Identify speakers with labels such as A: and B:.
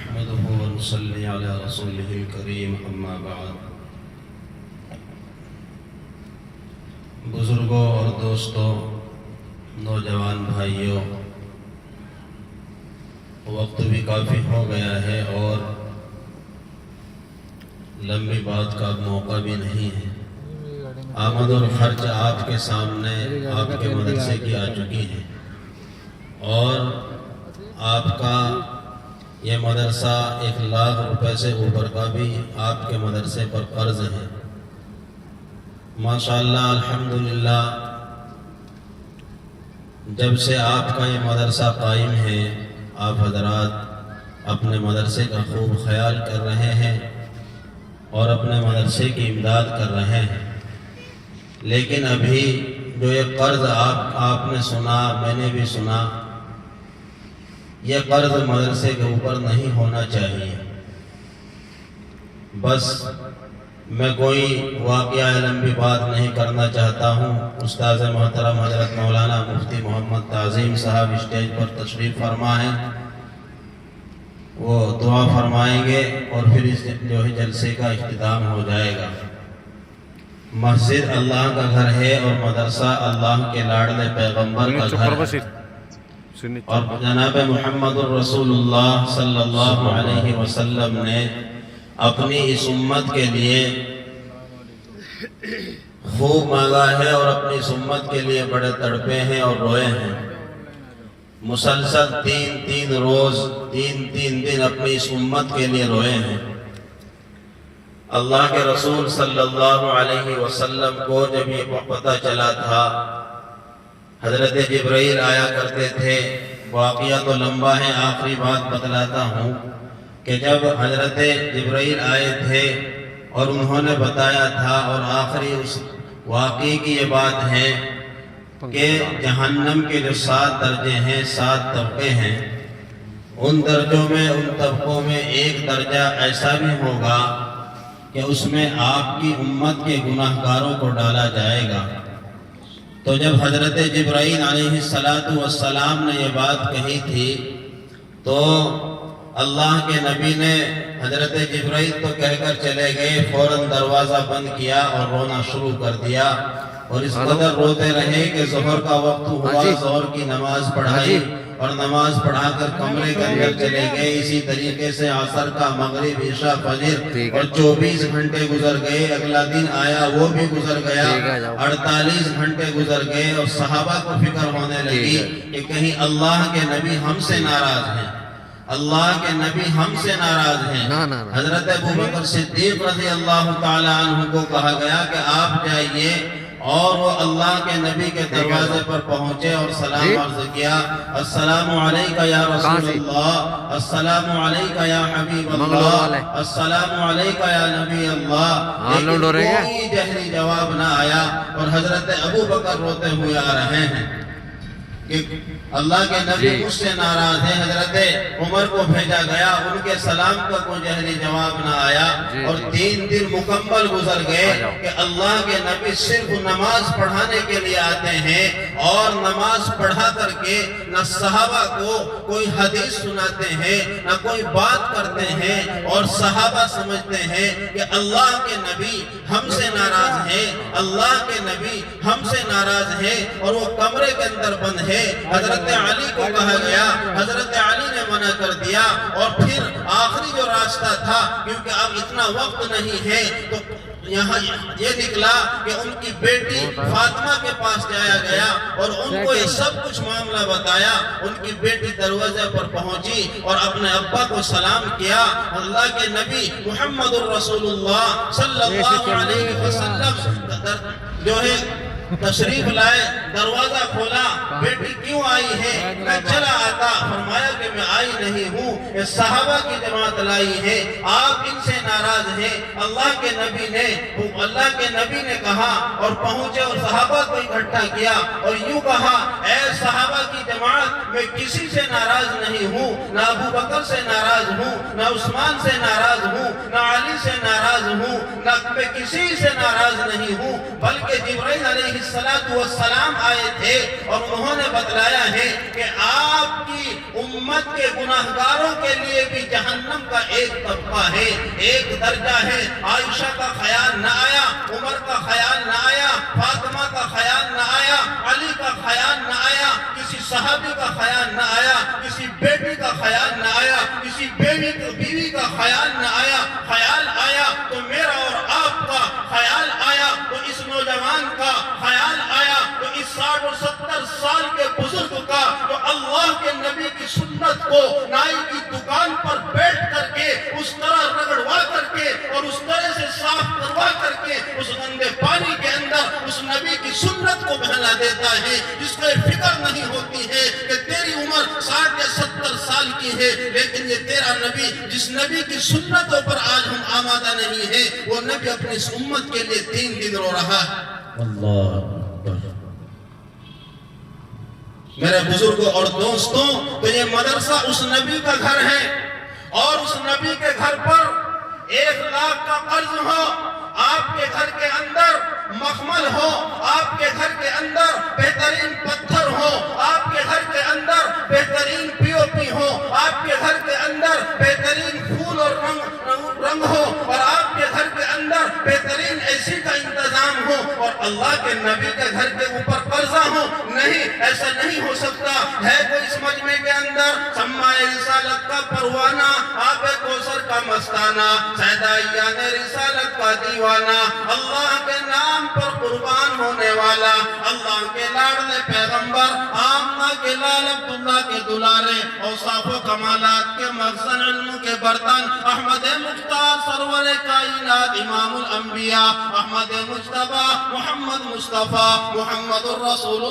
A: نحمده ونصلي على رسوله الكريم اما بعد بزرگوں اور دوستوں، نوجوان بھائیوں، وقت بھی کافی ہو گیا ہے اور لمبی بات کا موقع بھی نہیں ہے۔ آمد اور خرچ آپ کے سامنے آپ کے مدرسے کی آ چکی ہے اور آپ کا یہ مدرسہ 1,00,000 روپے سے اوپر کا بھی آپ کے مدرسے پر قرض ہے۔ ماشاءاللہ الحمدللہ، جب سے آپ کا یہ مدرسہ قائم ہے آپ حضرات اپنے مدرسے کا خوب خیال کر رہے ہیں اور اپنے مدرسے کی امداد کر رہے ہیں، لیکن ابھی جو یہ قرض آپ نے سنا، میں نے بھی سنا، یہ قرض مدرسے کے اوپر نہیں ہونا چاہیے۔ بس میں کوئی واقعہ لمبی بات نہیں کرنا چاہتا ہوں۔ استاذ محترم حضرت مولانا مفتی محمد تعظیم صاحب اسٹیج پر تشریف فرما ہیں، وہ دعا فرمائیں گے اور پھر اس جو ہے جلسے کا اختتام ہو جائے گا۔ مسجد اللہ کا گھر ہے اور مدرسہ اللہ کے لاڈلے پیغمبر کا گھر ہے، اور جناب محمد الرسول اللہ صلی اللہ علیہ وسلم نے اپنی اس امت کے لیے خوب مانگا ہے اور اپنی اس امت کے لیے بڑے تڑپے ہیں اور روئے ہیں۔ مسلسل تین روز تین دن اپنی اس امت کے لیے روئے ہیں۔ اللہ کے رسول صلی اللہ علیہ وسلم کو جب یہ پتہ چلا تھا، حضرت جبرائیل آیا کرتے تھے۔ واقعہ تو لمبا ہے، آخری بات بتلاتا ہوں کہ جب حضرت جبرائیل آئے تھے اور انہوں نے بتایا تھا، اور آخری اس واقعے کی یہ بات ہے کہ جہنم کے جو 7 درجے ہیں، 7 طبقے ہیں، ان درجوں میں، ان طبقوں میں ایک درجہ ایسا بھی ہوگا کہ اس میں آپ کی امت کے گناہ گاروں کو ڈالا جائے گا۔ تو جب حضرت جبرائیل علیہ السلام نے یہ بات کہی تھی تو اللہ کے نبی نے، حضرت جبرائیل تو کہہ کر چلے گئے، فوراً دروازہ بند کیا اور رونا شروع کر دیا، اور اس قدر روتے رہے کہ ظہر کا وقت ہوا، ظہر کی نماز پڑھائی اور نماز پڑھا کر کمرے کے اندر چلے گئے۔ اسی طریقے سے عصر کا، مغرب، عشاء، فجر، اور 24 گھنٹے گزر گئے۔ اگلا دن آیا، وہ بھی گزر گیا، 48 گھنٹے گزر گئے، اور صحابہ کو فکر ہونے لگی کہ کہیں اللہ کے نبی ہم سے ناراض ہیں، اللہ کے نبی ہم سے ناراض ہیں۔ حضرت ابوبکر صدیق رضی اللہ تعالی عنہ کو کہا گیا کہ آپ جائیے، اور وہ اللہ کے نبی کے دروازے پر پہنچے اور سلام عرض کیا، السلام علیکہ یا رسول اللہ، السلام علیکہ یا حبیب اللہ، السلام علیکہ یا نبی اللہ۔ لیکن کوئی جہری جواب نہ آیا، اور حضرت ابوبکر روتے ہوئے آ رہے ہیں کہ اللہ کے نبی مجھ سے ناراض ہیں۔ حضرت عمر کو بھیجا گیا، ان کے سلام کا کوئی جہری جواب نہ آیا، اور 3 دن مکمل گزر گئے کہ اللہ کے نبی صرف نماز پڑھانے کے لیے آتے ہیں، اور نماز پڑھا کر کے نہ صحابہ کو کوئی حدیث سناتے ہیں، نہ کوئی بات کرتے ہیں، اور صحابہ سمجھتے ہیں کہ اللہ کے نبی ہم سے ناراض ہیں، اللہ کے نبی ہم سے ناراض ہیں، اور وہ کمرے کے اندر بند ہے۔ حضرت علی کو کہا گیا، حضرت علی نے منع کر دیا، اور پھر آخری جو راستہ تھا، کیونکہ اب اتنا وقت نہیں ہے، تو یہاں یہ نکلا کہ ان کی بیٹی فاطمہ کے پاس جایا گیا اور ان کو یہ سب کچھ معاملہ بتایا۔ ان کی بیٹی دروازے پر پہنچی اور اپنے ابا کو سلام کیا۔ اللہ کے نبی محمد الرسول اللہ صلی اللہ علیہ وسلم جو ہے تشریف لائے، دروازہ کھولا، بیٹی کیوں آئی ہے؟ میں چلا آتا۔ فرمایا کہ میں آئی نہیں ہوں، یہ صحابہ کی جماعت لائی ہے، آپ ان سے ناراض ہیں۔ اللہ کے نبی نے کہا اور پہنچے اور صحابہ کو اکٹھا کیا اور یوں کہا، اے صحابہ کی جماعت، میں کسی سے ناراض نہیں ہوں، نہ ابو بکر سے ناراض ہوں، نہ عثمان سے ناراض ہوں، نہ علی سے ناراض ہوں، نہ میں کسی سے ناراض نہیں ہوں، بلکہ جبرائیل علیہ السلام آئے تھے اور انہوں نے بتلایا ہے کہ آپ کی امت کے گناہگاروں کے لیے بھی جہنم کا ایک طبقہ ہے، ایک درجہ ہے۔ عائشہ کا خیال نہ آیا، عمر کا خیال نہ آیا، فاطمہ کا خیال نہ آیا، علی کا خیال نہ آیا، کسی صحابی کا خیال نہ آیا، کسی بیٹی کا خیال نہ آیا، کسی بیوی کا خیال نہ آیا۔ خیال آیا تو میرا اور آپ کا خیال آیا، تو اس نوجوان کا خیال آیا، تو اس 60 اور 70 سال کے بزرگ کا، تو اللہ کے نبی کی سنت کو نائی کی دکان پر بیٹھ کر کے اس طرح رگڑوا کر کے اور اس طرح سے صاف کروا کر کے اس گندے پانی کے اندر اس نبی کی سنت کو بہلا دیتا ہے، جس کو فکر نہیں ہوتی ہے کہ تیری عمر 60 یا 70 سال کی ہے، لیکن یہ تیرا نبی جس نبی کی سنتوں پر آج ہم آمادہ نہیں ہے، وہ نبی اپنی اس امت کے لیے 3 دن رو رہا ہے۔
B: اللہ
A: میرے بزرگوں اور دوستوں، تو یہ مدرسہ اس نبی کا گھر ہے، اور اس نبی کے گھر پر 1 لاکھ کا قرض ہو، آپ کے گھر کے اندر مخمل ہو، آپ کے گھر کے اندر بہترین پتھر ہو، آپ کے گھر کے اندر بہترین پی او پی ہو، آپ کے گھر کے اندر بہترین پھول اور رنگ ہو، اور آپ کے گھر کے اندر بہترین ایسی کا انتظام ہو، اور اللہ کے نبی کے گھر کے اوپر قرضہ ہو۔ نہیں، ایسا نہیں ہو سکتا ہے۔ کوئی اس مجمع کے اندر سماع رسالت کا پروانہ، آب کوثر کا مستانہ، سیدائیان رسالت کا دیوانہ، اللہ کے نام پر قربان ہونے والا، اللہ کے لاڈلے پیغمبر، آمنہ کے لال عبداللہ کے دلارے، اوصاف و کمالات کے مخزن، علم کے برتن، احمد مختار سرور کائنات، امام الانبیاء، احمد مجتبی، محمد مصطفیٰ، محمد الرسول